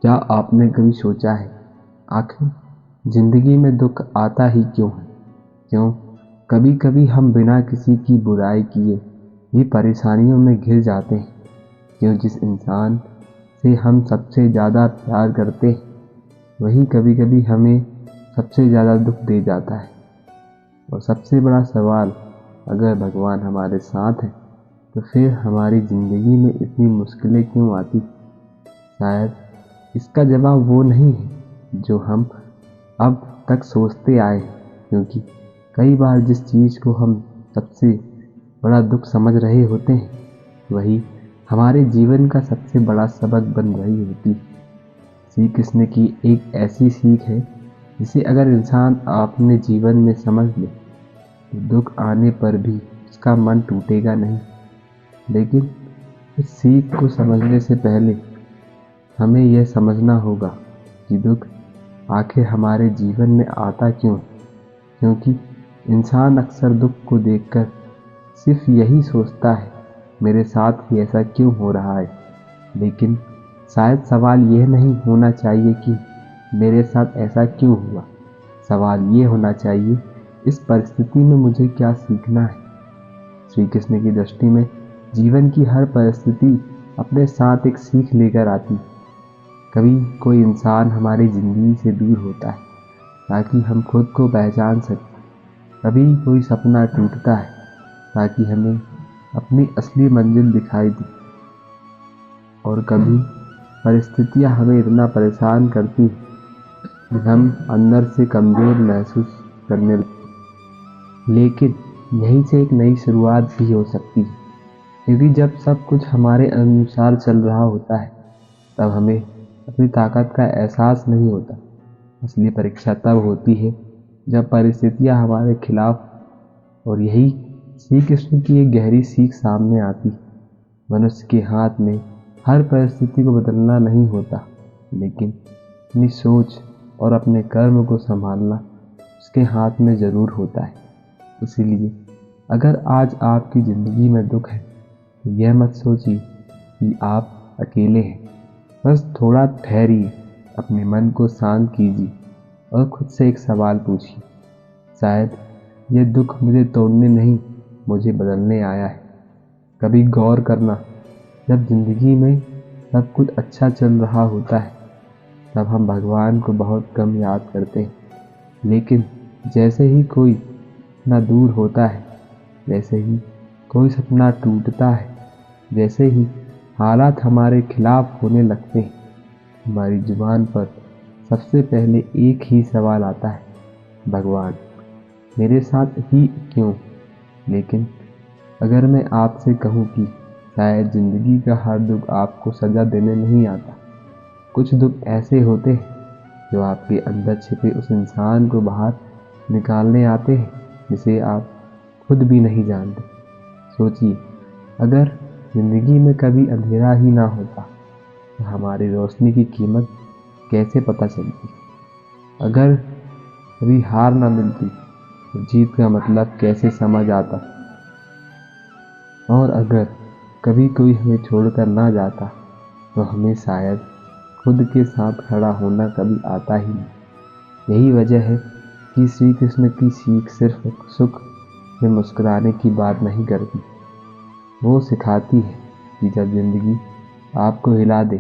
क्या आपने कभी सोचा है, आखिर जिंदगी में दुख आता ही क्यों है? क्यों कभी कभी हम बिना किसी की बुराई किए भी परेशानियों में घिर जाते हैं? क्यों जिस इंसान से हम सबसे ज़्यादा प्यार करते हैं वही कभी कभी हमें सबसे ज़्यादा दुख दे जाता है? और सबसे बड़ा सवाल, अगर भगवान हमारे साथ है तो फिर हमारी ज़िंदगी में इतनी मुश्किलें क्यों आती? शायद इसका जवाब वो नहीं है जो हम अब तक सोचते आए हैं, क्योंकि कई बार जिस चीज़ को हम सबसे बड़ा दुख समझ रहे होते हैं वही हमारे जीवन का सबसे बड़ा सबक बन रही होती है। श्री कृष्ण की एक ऐसी सीख है जिसे अगर इंसान अपने जीवन में समझ ले तो दुख आने पर भी उसका मन टूटेगा नहीं। लेकिन इस सीख को समझने से पहले हमें यह समझना होगा कि दुख आखिर हमारे जीवन में आता क्यों है। क्योंकि इंसान अक्सर दुख को देखकर सिर्फ यही सोचता है, मेरे साथ ही ऐसा क्यों हो रहा है। लेकिन शायद सवाल यह नहीं होना चाहिए कि मेरे साथ ऐसा क्यों हुआ। सवाल ये होना चाहिए, इस परिस्थिति में मुझे क्या सीखना है। श्री कृष्ण की दृष्टि में जीवन की हर परिस्थिति अपने साथ एक सीख लेकर आती है। कभी कोई इंसान हमारी ज़िंदगी से दूर होता है ताकि हम खुद को पहचान सकें। कभी कोई सपना टूटता है ताकि हमें अपनी असली मंजिल दिखाई दे। और कभी परिस्थितियाँ हमें इतना परेशान करती हैं कि हम अंदर से कमज़ोर महसूस करने लगते। लेकिन यहीं से एक नई शुरुआत भी हो सकती है, क्योंकि जब सब कुछ हमारे अनुसार चल रहा होता है तब हमें अपनी ताकत का एहसास नहीं होता। असली परीक्षा तब होती है जब परिस्थितियाँ हमारे खिलाफ। और यही श्री कृष्ण की एक गहरी सीख सामने आती है। मनुष्य के हाथ में हर परिस्थिति को बदलना नहीं होता, लेकिन अपनी सोच और अपने कर्म को संभालना उसके हाथ में ज़रूर होता है। इसीलिए अगर आज आपकी ज़िंदगी में दुख है तो यह मत सोचिए कि आप अकेले हैं। बस थोड़ा ठहरिए, अपने मन को शांत कीजिए और खुद से एक सवाल पूछिए, शायद ये दुख मुझे तोड़ने नहीं, मुझे बदलने आया है। कभी गौर करना, जब ज़िंदगी में सब कुछ अच्छा चल रहा होता है तब हम भगवान को बहुत कम याद करते हैं। लेकिन जैसे ही कोई सपना दूर होता है, जैसे ही कोई सपना टूटता है, जैसे ही हालात हमारे खिलाफ होने लगते हैं, हमारी जुबान पर सबसे पहले एक ही सवाल आता है, भगवान मेरे साथ ही क्यों। लेकिन अगर मैं आपसे कहूँ कि शायद ज़िंदगी का हर दुख आपको सज़ा देने नहीं आता। कुछ दुख ऐसे होते हैं जो आपके अंदर छिपे उस इंसान को बाहर निकालने आते हैं जिसे आप खुद भी नहीं जानते। सोचिए, अगर ज़िंदगी में कभी अंधेरा ही ना होता तो हमारी रोशनी की कीमत कैसे पता चलती? अगर कभी हार ना मिलती तो जीत का मतलब कैसे समझ आता? और अगर कभी कोई हमें छोड़कर ना जाता तो हमें शायद खुद के साथ खड़ा होना कभी आता ही नहीं। यही वजह है कि श्री कृष्ण की सीख सिर्फ सुख में मुस्कुराने की बात नहीं करती। वो सिखाती है कि जब ज़िंदगी आपको हिला दे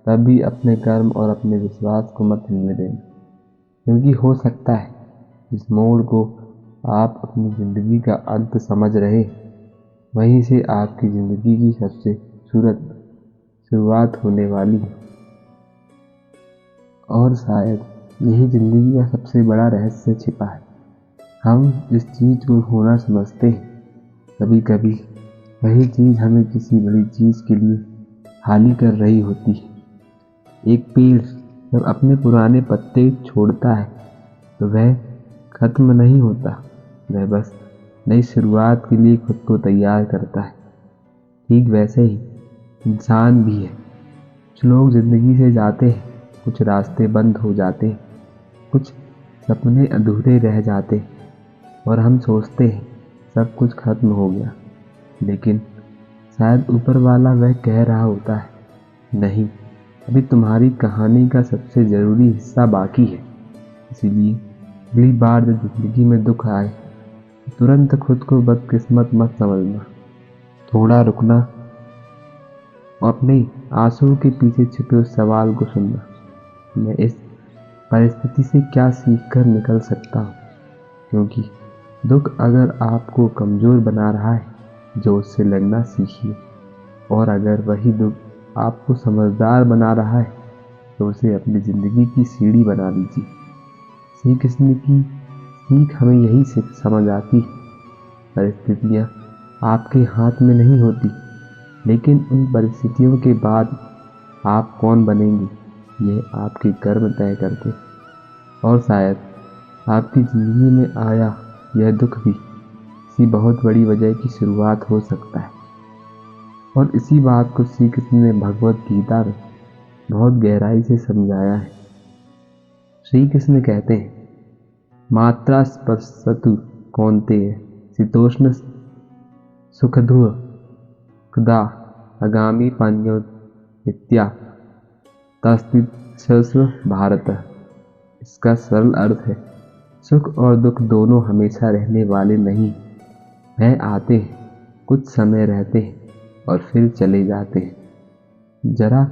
तब भी अपने कर्म और अपने विश्वास को मत हिलने देना। क्योंकि हो सकता है जिस मोड़ को आप अपनी ज़िंदगी का अंत समझ रहे वहीं से आपकी ज़िंदगी की सबसे खूबसूरत शुरुआत होने वाली है। और शायद यही ज़िंदगी का सबसे बड़ा रहस्य छिपा है। हम जिस चीज़ को होना समझते हैं, कभी कभी वही चीज़ हमें किसी बड़ी चीज़ के लिए हानि कर रही होती है। एक पेड़ जब अपने पुराने पत्ते छोड़ता है तो वह खत्म नहीं होता, वह बस नई शुरुआत के लिए खुद को तैयार करता है। ठीक वैसे ही इंसान भी है। कुछ लोग ज़िंदगी से जाते हैं, कुछ रास्ते बंद हो जाते हैं, कुछ सपने अधूरे रह जाते हैं और हम सोचते हैं सब कुछ खत्म हो गया। लेकिन शायद ऊपर वाला वह कह रहा होता है, नहीं, अभी तुम्हारी कहानी का सबसे ज़रूरी हिस्सा बाकी है। इसीलिए अगली बार जब ज़िंदगी में दुख आए तो तुरंत खुद को बदकिस्मत मत समझना। थोड़ा रुकना और अपने आंसुओं के पीछे छुपे उस सवाल को सुनना, मैं इस परिस्थिति से क्या सीख कर निकल सकता हूँ। क्योंकि दुख अगर आपको कमज़ोर बना रहा है जो उससे लड़ना सीखिए, और अगर वही दुख आपको समझदार बना रहा है तो उसे अपनी ज़िंदगी की सीढ़ी बना लीजिए। श्री कृष्ण की सीख हमें यही समझ आती है, परिस्थितियाँ आपके हाथ में नहीं होती, लेकिन उन परिस्थितियों के बाद आप कौन बनेंगे ये आपके कर्म तय करते। और शायद आपकी ज़िंदगी में आया यह दुख भी किसी बहुत बड़ी वजह की शुरुआत हो सकता है। और इसी बात को श्री कृष्ण ने भगवत गीता में बहुत गहराई से समझाया है। श्री कृष्ण कहते हैं, मात्रा स्पर्शतु कौन्तेय शीतोष्ण सुखदुःखदा आगामी पान्यो नित्या तस्तित्स्व भारत। इसका सरल अर्थ है, सुख और दुख दोनों हमेशा रहने वाले नहीं, वह आते हैं, कुछ समय रहते हैं और फिर चले जाते हैं। जरा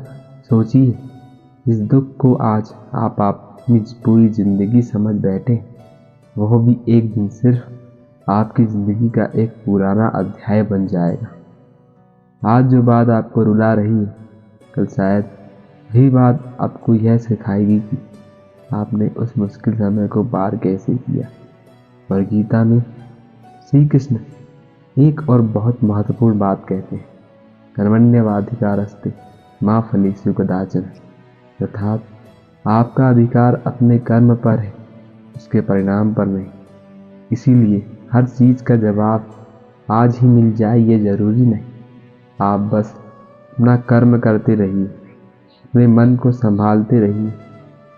सोचिए, इस दुख को आज आप अपनी पूरी ज़िंदगी समझ बैठे, वह भी एक दिन सिर्फ आपकी ज़िंदगी का एक पुराना अध्याय बन जाएगा। आज जो बात आपको रुला रही है, कल शायद वही बात आपको यह सिखाएगी कि आपने उस मुश्किल समय को पार कैसे किया। और गीता में श्री कृष्ण एक और बहुत महत्वपूर्ण बात कहते हैं, कर्मण्येवाधिकारस्ते मा फलेषु कदाचन। अर्थात आपका अधिकार अपने कर्म पर है, उसके परिणाम पर नहीं। इसीलिए हर चीज़ का जवाब आज ही मिल जाए ये ज़रूरी नहीं। आप बस अपना कर्म करते रहिए, अपने मन को संभालते रहिए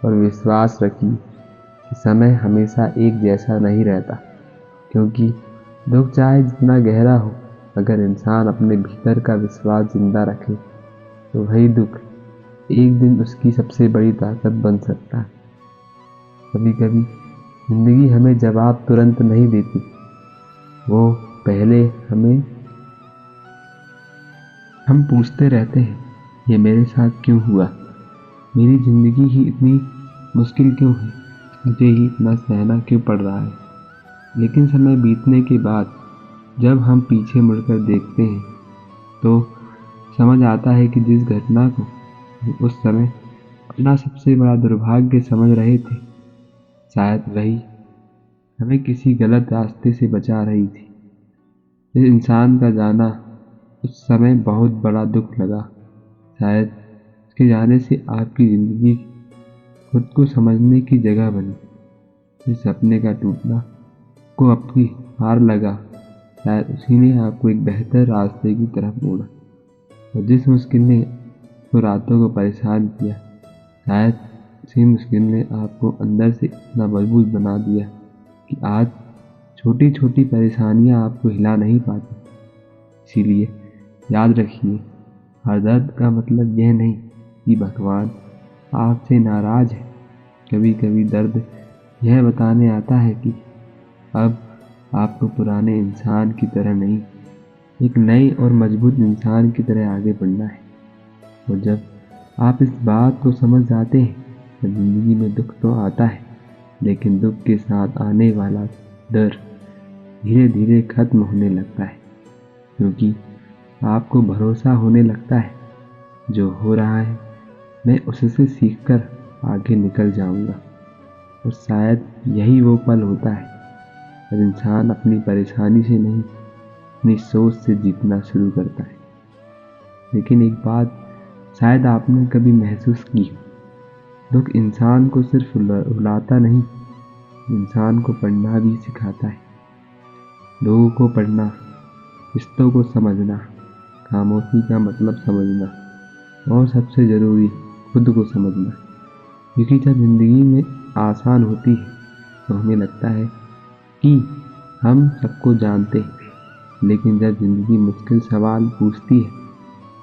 और विश्वास रखिए कि समय हमेशा एक जैसा नहीं रहता। क्योंकि दुख चाहे जितना गहरा हो, अगर इंसान अपने भीतर का विश्वास जिंदा रखे तो वही दुख एक दिन उसकी सबसे बड़ी ताकत बन सकता है। कभी कभी जिंदगी हमें जवाब तुरंत नहीं देती, वो पहले हम पूछते रहते हैं, ये मेरे साथ क्यों हुआ, मेरी ज़िंदगी ही इतनी मुश्किल क्यों है, मुझे ही इतना सहना क्यों पड़ रहा है। लेकिन समय बीतने के बाद जब हम पीछे मुड़कर देखते हैं तो समझ आता है कि जिस घटना को हम उस समय अपना सबसे बड़ा दुर्भाग्य समझ रहे थे, शायद वही हमें किसी गलत रास्ते से बचा रही थी। इस इंसान का जाना उस समय बहुत बड़ा दुख लगा, शायद उसके जाने से आपकी ज़िंदगी खुद को समझने की जगह बनी। इस सपने का टूटना को आपकी हार लगा, शायद उसी ने आपको एक बेहतर रास्ते की तरफ मोड़ा। और जिस मुश्किल ने तो रातों को परेशान किया, शायद उसी मुश्किल ने आपको अंदर से इतना मजबूत बना दिया कि आज छोटी छोटी परेशानियां आपको हिला नहीं पाती। इसीलिए याद रखिए, हर दर्द का मतलब यह नहीं कि भगवान आपसे नाराज़ है। कभी कभी दर्द यह बताने आता है कि अब आपको पुराने इंसान की तरह नहीं, एक नए और मजबूत इंसान की तरह आगे बढ़ना है। और जब आप इस बात को समझ जाते हैं तो ज़िंदगी में दुख तो आता है, लेकिन दुख के साथ आने वाला डर धीरे धीरे खत्म होने लगता है। क्योंकि आपको भरोसा होने लगता है, जो हो रहा है मैं उससे सीखकर आगे निकल जाऊंगा। और शायद यही वो पल होता है जब इंसान अपनी परेशानी से नहीं, अपनी सोच से जीतना शुरू करता है। लेकिन एक बात शायद आपने कभी महसूस की हो, दुख इंसान को सिर्फ रुलाता नहीं, इंसान को पढ़ना भी सिखाता है। लोगों को पढ़ना, रिश्तों को समझना, खामोशी का मतलब समझना, और सबसे ज़रूरी खुद को समझना। क्योंकि जब ज़िंदगी में आसान होती है तो हमें लगता है कि हम सबको जानते हैं, लेकिन जब ज़िंदगी मुश्किल सवाल पूछती है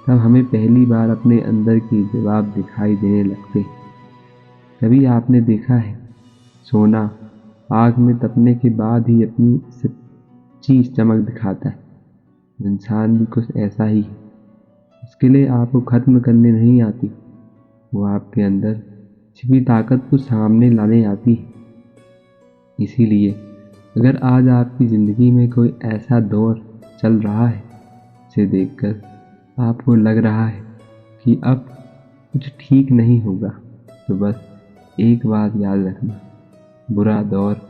तब हमें पहली बार अपने अंदर के जवाब दिखाई देने लगते हैं। कभी आपने देखा है, सोना आग में तपने के बाद ही अपनी सच्ची चमक दिखाता है। इंसान भी कुछ ऐसा ही है। मुश्किलें आपको ख़त्म करने नहीं आती, वो आपके अंदर छिपी ताकत को सामने लाने आती है। इसीलिए अगर आज आपकी ज़िंदगी में कोई ऐसा दौर चल रहा है जिसे देखकर आपको लग रहा है कि अब कुछ ठीक नहीं होगा, तो बस एक बात याद रखना, बुरा दौर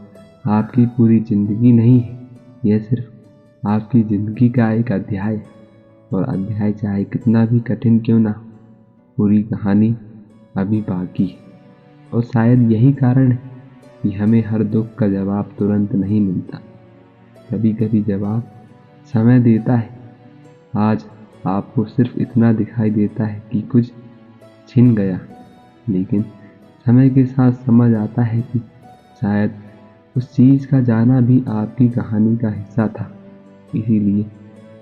आपकी पूरी ज़िंदगी नहीं है। यह सिर्फ आपकी ज़िंदगी का एक अध्याय है, और अध्याय चाहे कितना भी कठिन क्यों ना हो, पूरी कहानी अभी बाकी है। और शायद यही कारण है कि हमें हर दुख का जवाब तुरंत नहीं मिलता। कभी कभी जवाब समय देता है। आज आपको सिर्फ इतना दिखाई देता है कि कुछ छिन गया, लेकिन समय के साथ समझ आता है कि शायद उस चीज़ का जाना भी आपकी कहानी का हिस्सा था। इसीलिए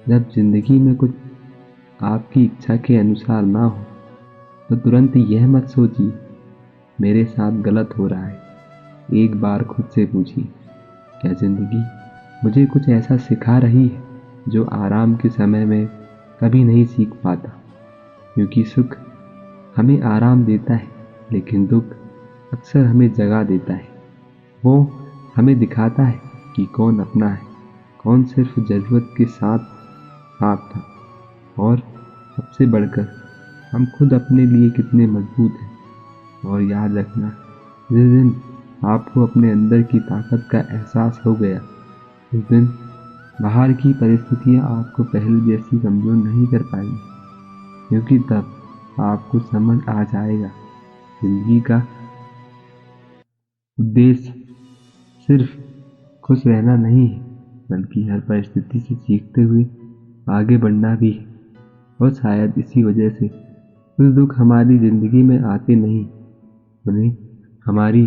जब ज़िंदगी में कुछ आपकी इच्छा के अनुसार ना हो, तो तुरंत यह मत सोचिए मेरे साथ गलत हो रहा है। एक बार खुद से पूछिए, क्या ज़िंदगी मुझे कुछ ऐसा सिखा रही है जो आराम के समय में कभी नहीं सीख पाता? क्योंकि सुख हमें आराम देता है, लेकिन दुख अक्सर हमें जगा देता है। वो हमें दिखाता है कि कौन अपना है, कौन सिर्फ ज़रूरत के साथ साथ था, और सबसे बढ़कर हम खुद अपने लिए कितने मजबूत हैं। और याद रखना, जिस दिन आपको अपने अंदर की ताकत का एहसास हो गया, उस दिन बाहर की परिस्थितियाँ आपको पहले जैसी कमज़ोर नहीं कर पाएंगी। क्योंकि तब आपको समझ आ जाएगा, ज़िंदगी का उद्देश्य सिर्फ खुश रहना नहीं है, बल्कि हर परिस्थिति से सीखते हुए आगे बढ़ना भी है। और शायद इसी वजह से कुछ दुख हमारी ज़िंदगी में आते नहीं, उन्हें हमारी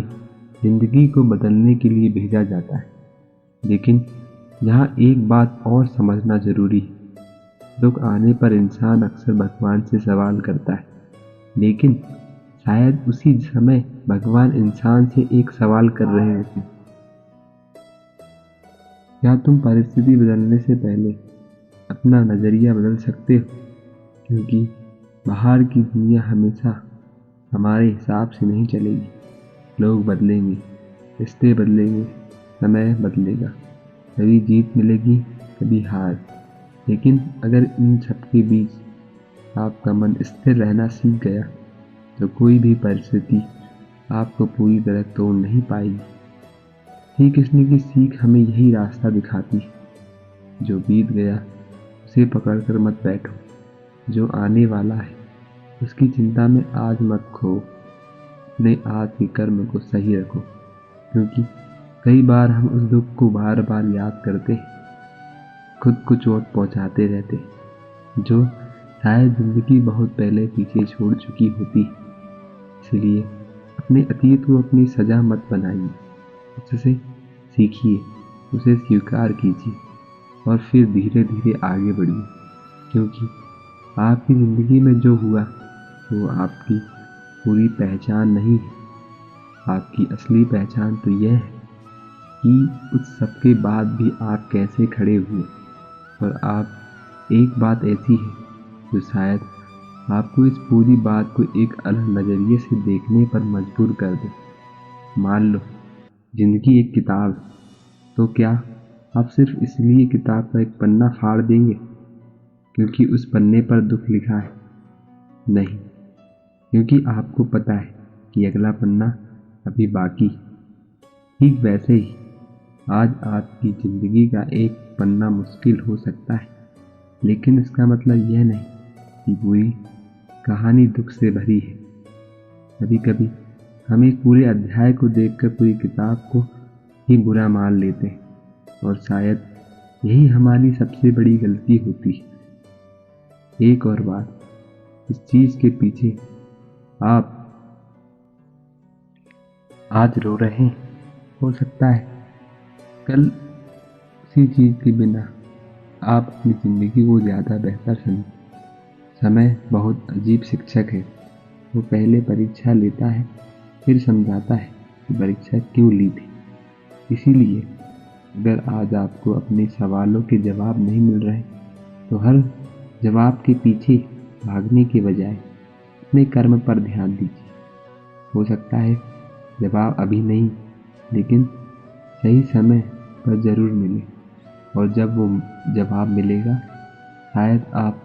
ज़िंदगी को बदलने के लिए भेजा जाता है। लेकिन यहाँ एक बात और समझना ज़रूरी है। दुख आने पर इंसान अक्सर भगवान से सवाल करता है, लेकिन शायद उसी समय भगवान इंसान से एक सवाल कर रहे होते हैं, क्या तुम परिस्थिति बदलने से पहले अपना नज़रिया बदल सकते हो? क्योंकि बाहर की दुनिया हमेशा हमारे हिसाब से नहीं चलेगी। लोग बदलेंगे, रिश्ते बदलेंगे, समय बदलेगा, कभी जीत मिलेगी, कभी हार। लेकिन अगर इन सबके बीच आपका मन स्थिर रहना सीख गया, तो कोई भी परिस्थिति आपको पूरी तरह तोड़ नहीं पाएगी। श्री कृष्ण की सीख हमें यही रास्ता दिखाती है, जो बीत गया उसे पकड़कर मत बैठो, जो आने वाला है उसकी चिंता में आज मत खो। अपने आज के कर्म को सही रखो, क्योंकि कई बार हम उस दुख को बार बार याद करते हैं, खुद को चोट पहुंचाते रहते हैं, जो शायद ज़िंदगी बहुत पहले पीछे छोड़ चुकी होती है। इसलिए अपने अतीत को अपनी सजा मत बनाइए, उससे सीखिए, उसे स्वीकार कीजिए और फिर धीरे धीरे आगे बढ़िए। क्योंकि आपकी ज़िंदगी में जो हुआ वो आपकी पूरी पहचान नहीं है। आपकी असली पहचान तो यह है कि उस सब के बाद भी आप कैसे खड़े हुए। और आप एक बात ऐसी है जो शायद आपको इस पूरी बात को एक अलग नज़रिए से देखने पर मजबूर कर दे। मान लो ज़िंदगी एक किताब है, तो क्या आप सिर्फ इसलिए किताब का एक पन्ना फाड़ देंगे क्योंकि उस पन्ने पर दुख लिखा है? नहीं, क्योंकि आपको पता है कि अगला पन्ना अभी बाकी है। ठीक वैसे ही आज आपकी ज़िंदगी का एक पन्ना मुश्किल हो सकता है, लेकिन इसका मतलब यह नहीं कि पूरी कहानी दुख से भरी है। कभी कभी हम एक पूरे अध्याय को देखकर पूरी किताब को ही बुरा मान लेते हैं, और शायद यही हमारी सबसे बड़ी गलती होती है। एक और बात, इस चीज़ के पीछे आप आज रो रहे हैं, हो सकता है कल उसी चीज़ के बिना आप अपनी ज़िंदगी को ज़्यादा बेहतर समझें। समय बहुत अजीब शिक्षक है। वो पहले परीक्षा लेता है, फिर समझाता है कि परीक्षा क्यों ली थी। इसीलिए अगर आज आपको अपने सवालों के जवाब नहीं मिल रहे, तो हर जवाब के पीछे भागने के बजाय अपने कर्म पर ध्यान दीजिए। हो सकता है जवाब अभी नहीं, लेकिन सही समय पर ज़रूर मिले। और जब वो जवाब मिलेगा, शायद आप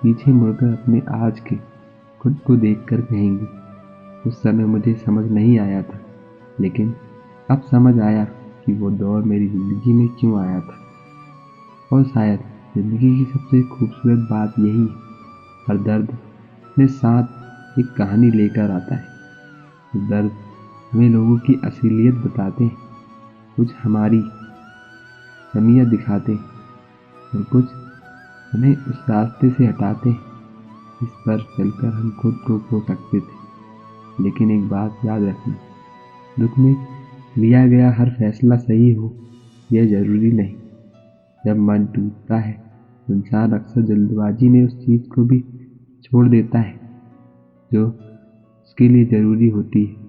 पीछे मुड़कर अपने आज के खुद को देखकर कहेंगे, उस समय मुझे समझ नहीं आया था, लेकिन अब समझ आया कि वो दौर मेरी ज़िंदगी में क्यों आया था। और शायद ज़िंदगी की सबसे खूबसूरत बात यही है, हर दर्द अपने साथ एक कहानी लेकर आता है। दर्द हमें लोगों की असलियत बताते हैं, कुछ हमारी कमियां दिखाते हैं और कुछ हमें उस रास्ते से हटाते हैं जिस पर चलकर हम खुद को खो सकते थे। लेकिन एक बात याद रखना, दुख में लिया गया हर फैसला सही हो यह ज़रूरी नहीं। जब मन टूटता है तो इंसान अक्सर जल्दबाजी में उस चीज़ को भी छोड़ देता है जो उसके लिए ज़रूरी होती है।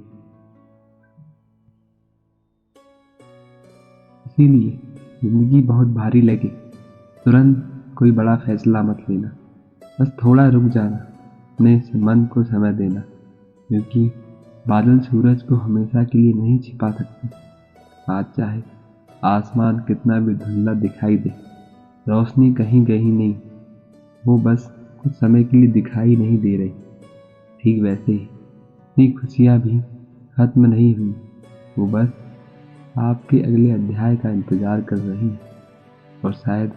इसीलिए ज़िंदगी बहुत भारी लगे, तुरंत कोई बड़ा फैसला मत लेना। बस थोड़ा रुक जाना, अपने मन को समय देना, क्योंकि बादल सूरज को हमेशा के लिए नहीं छिपा सकते। आज चाहे आसमान कितना भी धुंधला दिखाई दे, रोशनी कहीं कहीं नहीं, वो बस कुछ समय के लिए दिखाई नहीं दे रही। ठीक वैसे ही ये खुशियाँ भी खत्म नहीं हुई, वो बस आपके अगले अध्याय का इंतज़ार कर रही है। और शायद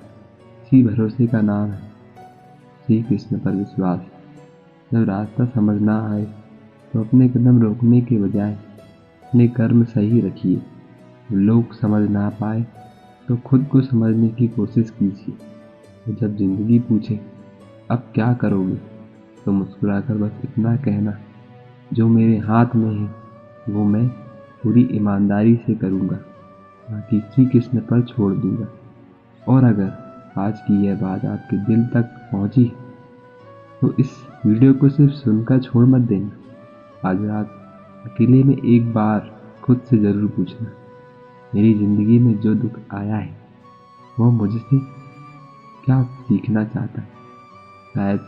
इसी भरोसे का नाम है श्री कृष्ण पर विश्वास। जब रास्ता समझ ना आए तो अपने कदम रोकने के बजाय अपने कर्म सही रखिए। लोग समझ ना पाए तो खुद को समझने की कोशिश कीजिए। और जब ज़िंदगी पूछे अब क्या करोगे, तो मुस्कुराकर बस इतना कहना, जो मेरे हाथ में है वो मैं पूरी ईमानदारी से करूँगा, बाकी श्री कृष्ण पर छोड़ दूँगा। और अगर आज की यह बात आपके दिल तक पहुँची तो इस वीडियो को सिर्फ सुनकर छोड़ मत देना। आज रात अकेले में एक बार खुद से ज़रूर पूछना, मेरी ज़िंदगी में जो दुख आया है वो मुझसे क्या सीखना चाहता है। शायद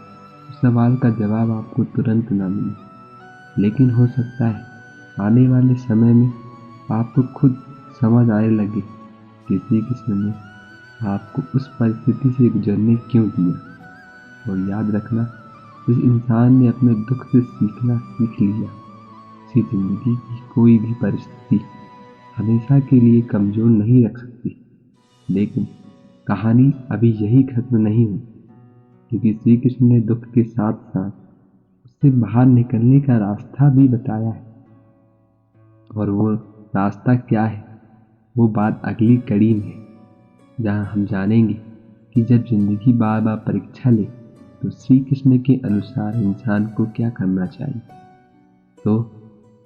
उस सवाल का जवाब आपको तुरंत ना मिले, लेकिन हो सकता है आने वाले समय में आपको खुद समझ आने लगे कि श्री कृष्ण ने आपको उस परिस्थिति से गुजरने क्यों दिया। और याद रखना, जिस इंसान ने अपने दुख से सीखना सीख लिया, उसी ज़िंदगी की कोई भी परिस्थिति हमेशा के लिए कमज़ोर नहीं रख सकती। लेकिन कहानी अभी यही खत्म नहीं हुई, क्योंकि श्री कृष्ण ने दुख के साथ साथ उससे बाहर निकलने का रास्ता भी बताया है। और वो रास्ता क्या है, वो बात अगली कड़ी में है, जहाँ हम जानेंगे कि जब ज़िंदगी बार बार परीक्षा ले तो श्री कृष्ण के अनुसार इंसान को क्या करना चाहिए। तो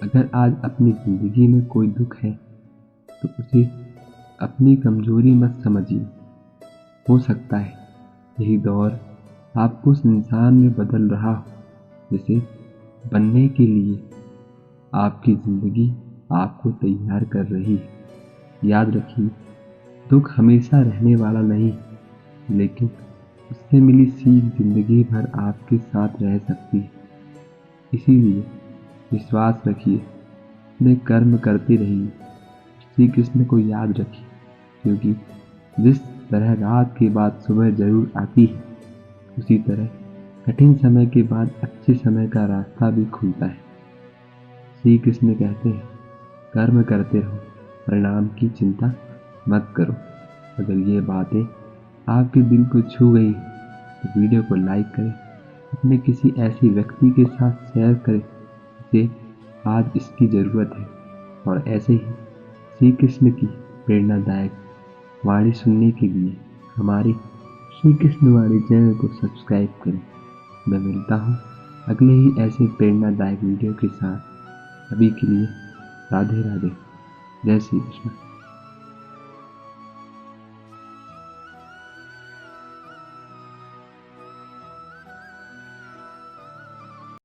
अगर आज अपनी ज़िंदगी में कोई दुख है तो उसे अपनी कमज़ोरी मत समझिए। हो सकता है यही दौर आपको उस इंसान में बदल रहा हो जिसे बनने के लिए आपकी ज़िंदगी आपको तैयार कर रही है। याद रखिए, दुख हमेशा रहने वाला नहीं, लेकिन उससे मिली सीख ज़िंदगी भर आपके साथ रह सकती है। इसीलिए विश्वास रखिए, अपने कर्म करते रहिए, श्री कृष्ण को याद रखिए, क्योंकि जिस तरह रात के बाद सुबह जरूर आती है, उसी तरह कठिन समय के बाद अच्छे समय का रास्ता भी खुलता है। श्री कृष्ण कहते हैं, कर्म करते रहो, परिणाम की चिंता मत करो। अगर ये बातें आपके दिल को छू गई तो वीडियो को लाइक करें, अपने किसी ऐसे व्यक्ति के साथ शेयर करें जिसे आज इसकी ज़रूरत है। और ऐसे ही श्री कृष्ण की प्रेरणादायक वाणी सुनने के लिए हमारे श्री कृष्ण वाणी चैनल को सब्सक्राइब करें। मैं मिलता हूँ अगले ही ऐसे प्रेरणादायक वीडियो के साथ। अभी के लिए राधे राधे, जय श्री कृष्ण।